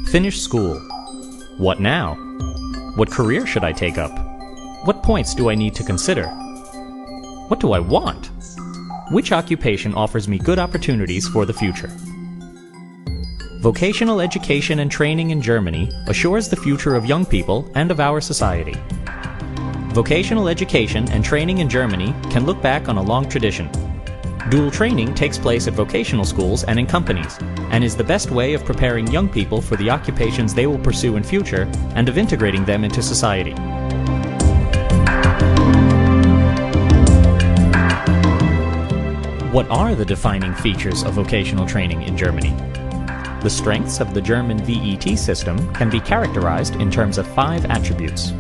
Finish school. What now? What career should I take up? What points do I need to consider? What do I want? Which occupation offers me good opportunities for the future? Vocational education and training in Germany assures the future of young people and of our society. Vocational education and training in Germany can look back on a long tradition. Dual training takes place at vocational schools and in companies, and is the best way of preparing young people for the occupations they will pursue in future and of integrating them into society. What are the defining features of vocational training in Germany? The strengths of the German VET system can be characterized in terms of 5 attributes.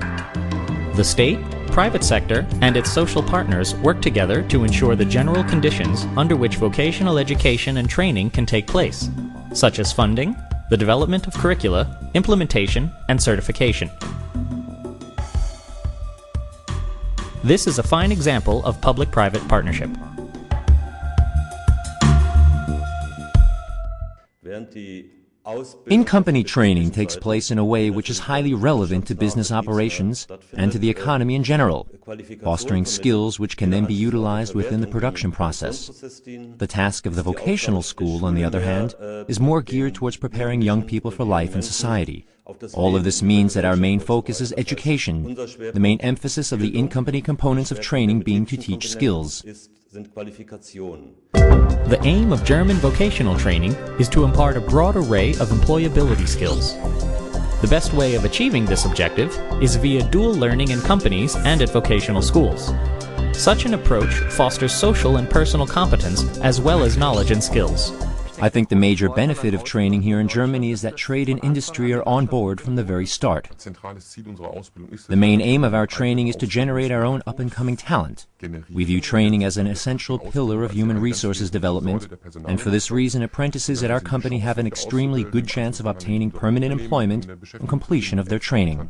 The state, private sector, and its social partners work together to ensure the general conditions under which vocational education and training can take place, such as funding, the development of curricula, implementation, and certification. This is a fine example of public-private partnership. In-company training takes place in a way which is highly relevant to business operations and to the economy in general, fostering skills which can then be utilized within the production process. The task of the vocational school, on the other hand, is more geared towards preparing young people for life in society. All of this means that our main focus is education, the main emphasis of the in-company components of training being to teach skills. The aim of German vocational training is to impart a broad array of employability skills. The best way of achieving this objective is via dual learning in companies and at vocational schools. Such an approach fosters social and personal competence as well as knowledge and skills. I think the major benefit of training here in Germany is that trade and industry are on board from the very start. The main aim of our training is to generate our own up-and-coming talent. We view training as an essential pillar of human resources development, and for this reason apprentices at our company have an extremely good chance of obtaining permanent employment on completion of their training.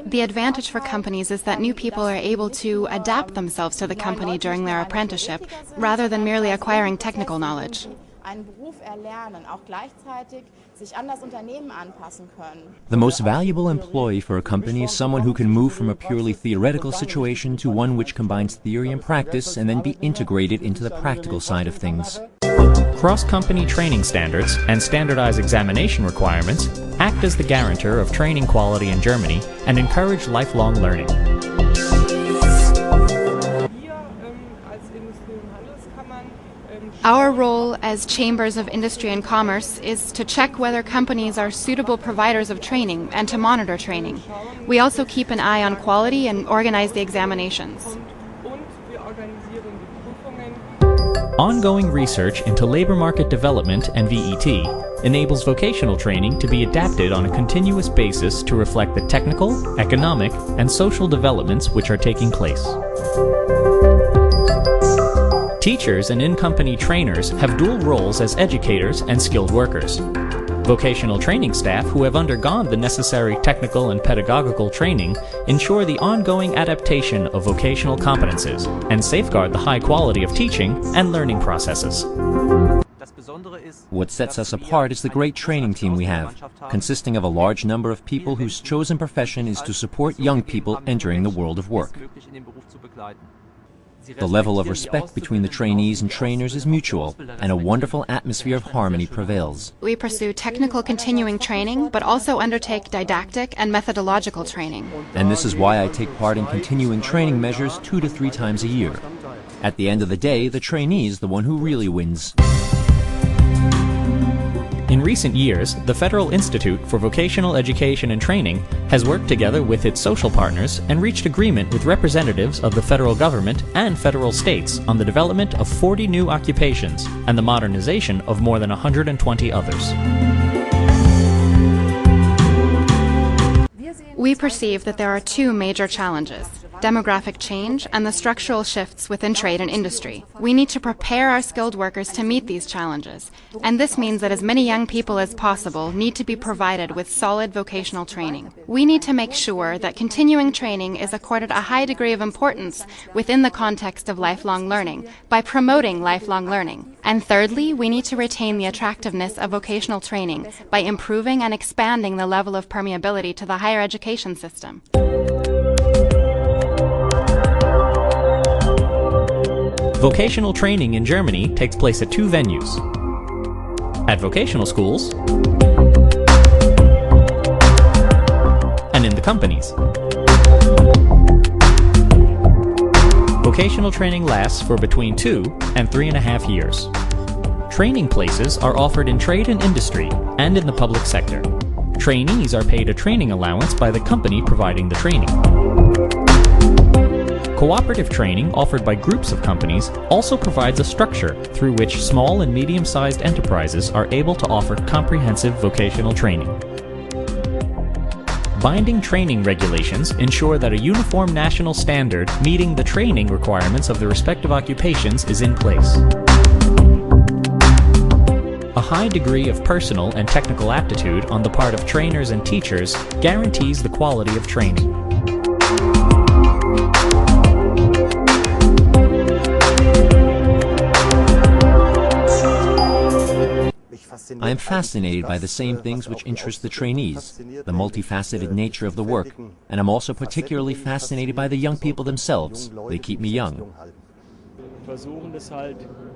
The advantage for companies is that new people are able to adapt themselves to the company during their apprenticeship, rather than merely acquiring technical knowledge. The most valuable employee for a company is someone who can move from a purely theoretical situation to one which combines theory and practice and then be integrated into the practical side of things. Cross-company training standards and standardized examination requirements act as the guarantor of training quality in Germany and encourage lifelong learning. Our role as chambers of industry and commerce is to check whether companies are suitable providers of training and to monitor training. We also keep an eye on quality and organize the examinations. Ongoing research into labor market development and VET enables vocational training to be adapted on a continuous basis to reflect the technical, economic, and social developments which are taking place. Teachers and in-company trainers have dual roles as educators and skilled workers. Vocational training staff who have undergone the necessary technical and pedagogical training ensure the ongoing adaptation of vocational competences and safeguard the high quality of teaching and learning processes. What sets us apart is the great training team we have, consisting of a large number of people whose chosen profession is to support young people entering the world of work. The level of respect between the trainees and trainers is mutual, and a wonderful atmosphere of harmony prevails. We pursue technical continuing training, but also undertake didactic and methodological training. And this is why I take part in continuing training measures 2 to 3 times a year. At the end of the day, the trainee is the one who really wins. In recent years, the Federal Institute for Vocational Education and Training has worked together with its social partners and reached agreement with representatives of the federal government and federal states on the development of 40 new occupations and the modernization of more than 120 others. We perceive that there are 2 major challenges. demographic change, and the structural shifts within trade and industry. We need to prepare our skilled workers to meet these challenges, and this means that as many young people as possible need to be provided with solid vocational training. We need to make sure that continuing training is accorded a high degree of importance within the context of lifelong learning by promoting lifelong learning. And thirdly, we need to retain the attractiveness of vocational training by improving and expanding the level of permeability to the higher education system. Vocational training in Germany takes place at two venues: at vocational schools and in the companies. Vocational training lasts for between 2 and 3.5 years. Training places are offered in trade and industry and in the public sector. Trainees are paid a training allowance by the company providing the training. Cooperative training offered by groups of companies also provides a structure through which small and medium-sized enterprises are able to offer comprehensive vocational training. Binding training regulations ensure that a uniform national standard meeting the training requirements of the respective occupations is in place. A high degree of personal and technical aptitude on the part of trainers and teachers guarantees the quality of training. I am fascinated by the same things which interest the trainees, the multifaceted nature of the work, and I'm also particularly fascinated by the young people themselves. They keep me young.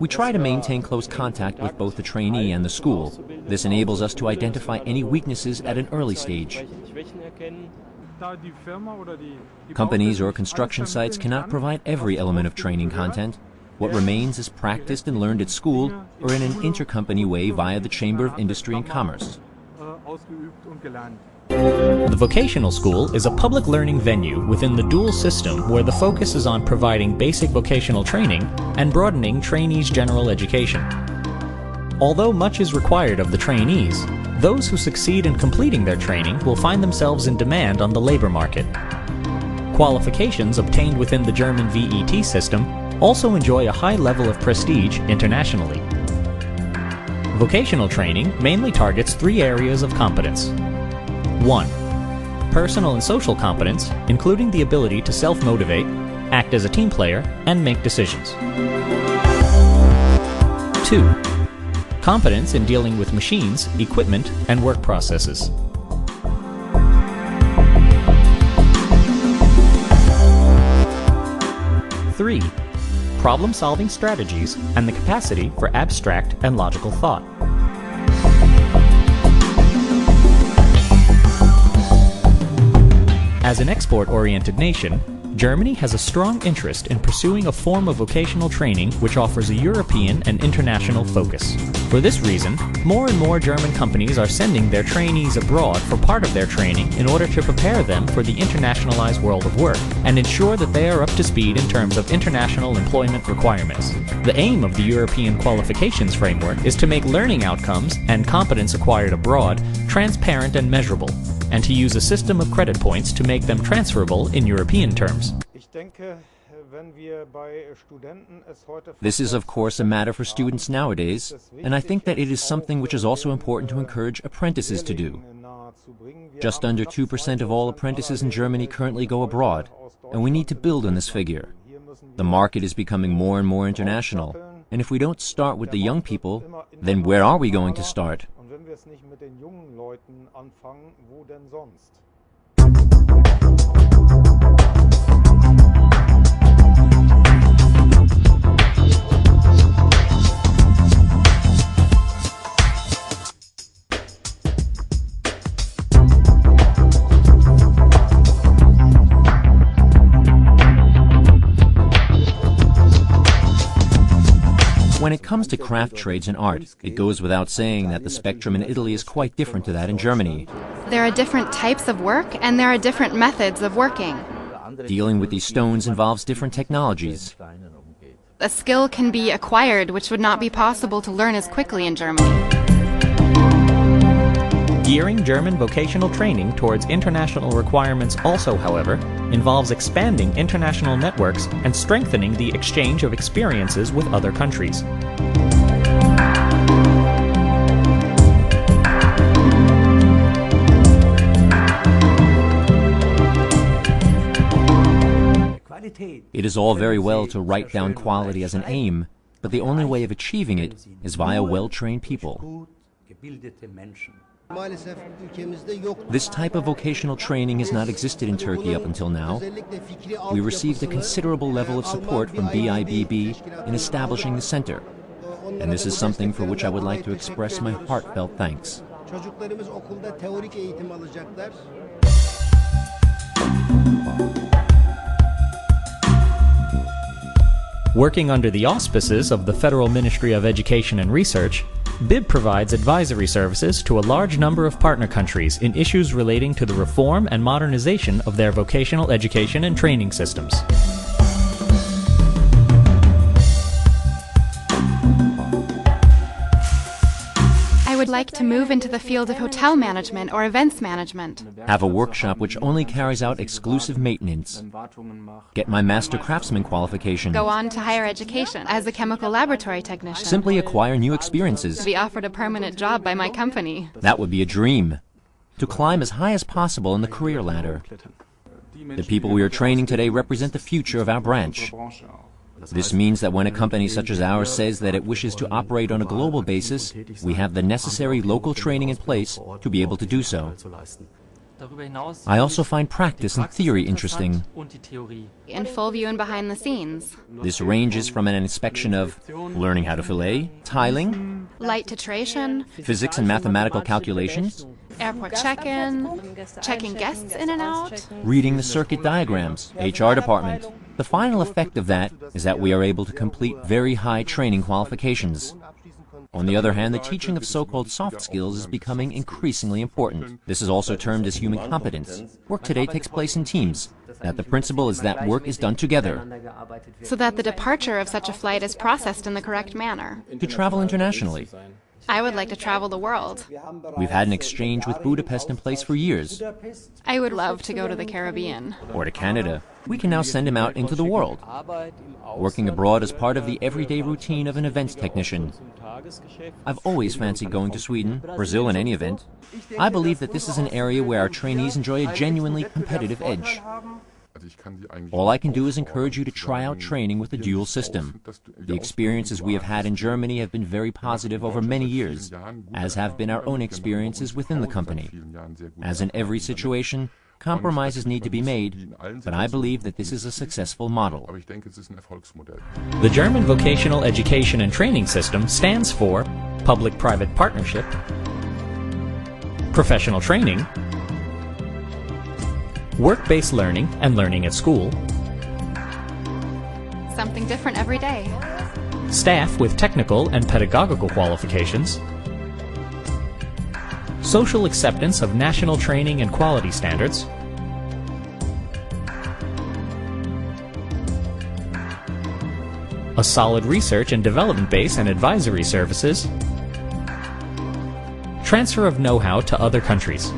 We try to maintain close contact with both the trainee and the school. This enables us to identify any weaknesses at an early stage. Companies or construction sites cannot provide every element of training content. What remains is practiced and learned at school or in an intercompany way via the Chamber of Industry and Commerce. The vocational school is a public learning venue within the dual system where the focus is on providing basic vocational training and broadening trainees' general education. Although much is required of the trainees, those who succeed in completing their training will find themselves in demand on the labor market. Qualifications obtained within the German VET system also enjoy a high level of prestige internationally. Vocational training mainly targets 3 areas of competence. 1. Personal and social competence, including the ability to self-motivate, act as a team player, and make decisions. 2. Competence in dealing with machines, equipment, and work processes. 3. Problem-solving strategies and the capacity for abstract and logical thought. As an export-oriented nation, Germany has a strong interest in pursuing a form of vocational training which offers a European and international focus. For this reason, more and more German companies are sending their trainees abroad for part of their training in order to prepare them for the internationalized world of work and ensure that they are up to speed in terms of international employment requirements. The aim of the European qualifications framework is to make learning outcomes and competence acquired abroad transparent and measurable, and to use a system of credit points to make them transferable in European terms. This is of course a matter for students nowadays, and I think that it is something which is also important to encourage apprentices to do. Just under 2% of all apprentices in Germany currently go abroad, and we need to build on this figure. The market is becoming more and more international, and if we don't start with the young people, then where are we going to start? When it comes to craft trades and art, it goes without saying that the spectrum in Italy is quite different to that in Germany. There are different types of work and there are different methods of working. Dealing with these stones involves different technologies. A skill can be acquired which would not be possible to learn as quickly in Germany. Gearing German vocational training towards international requirements also, however, involves expanding international networks and strengthening the exchange of experiences with other countries. It is all very well to write down quality as an aim, but the only way of achieving it is via well-trained people. This type of vocational training has not existed in Turkey up until now. We received a considerable level of support from BIBB in establishing the center, and this is something for which I would like to express my heartfelt thanks. Working under the auspices of the Federal Ministry of Education and Research, BIB provides advisory services to a large number of partner countries in issues relating to the reform and modernization of their vocational education and training systems. I would like to move into the field of hotel management or events management. Have a workshop which only carries out exclusive maintenance. Get my master craftsman qualification. Go on to higher education as a chemical laboratory technician. Simply acquire new experiences. Be offered a permanent job by my company. That would be a dream. To climb as high as possible in the career ladder. The people we are training today represent the future of our branch. This means that when a company such as ours says that it wishes to operate on a global basis, we have the necessary local training in place to be able to do so. I also find practice and theory interesting. In full view and behind the scenes. This ranges from an inspection of learning how to fillet, tiling, light titration, physics and mathematical calculations, airport check-in, checking guests in and out, reading the circuit diagrams, HR department. The final effect of that is that we are able to complete very high training qualifications. On the other hand, the teaching of so-called soft skills is becoming increasingly important. This is also termed as human competence. Work today takes place in teams. That the principle is that work is done together. So that the departure of such a flight is processed in the correct manner. To travel internationally. I would like to travel the world. We've had an exchange with Budapest in place for years. I would love to go to the Caribbean. Or to Canada. We can now send him out into the world. Working abroad is part of the everyday routine of an events technician. I've always fancied going to Sweden, Brazil in any event. I believe that this is an area where our trainees enjoy a genuinely competitive edge. All I can do is encourage you to try out training with the dual system. The experiences we have had in Germany have been very positive over many years, as have been our own experiences within the company. As in every situation, compromises need to be made, but I believe that this is a successful model. The German vocational education and training system stands for Public-Private Partnership, Professional Training, Work-based learning and learning at school, Something different every day, Staff with technical and pedagogical qualifications, Social acceptance of national training and quality standards, a solid research and development base and advisory services, transfer of know-how to other countries.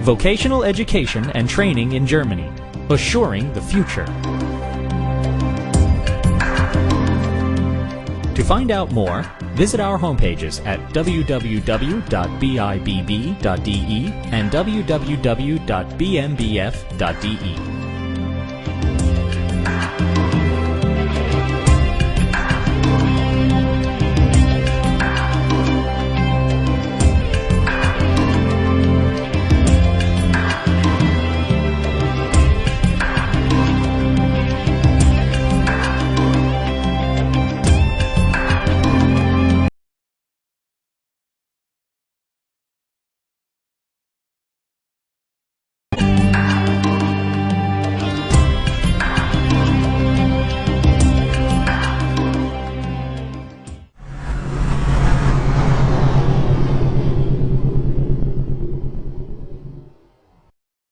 Vocational education and training in Germany, assuring the future. To find out more, visit our homepages at www.bibb.de and www.bmbf.de.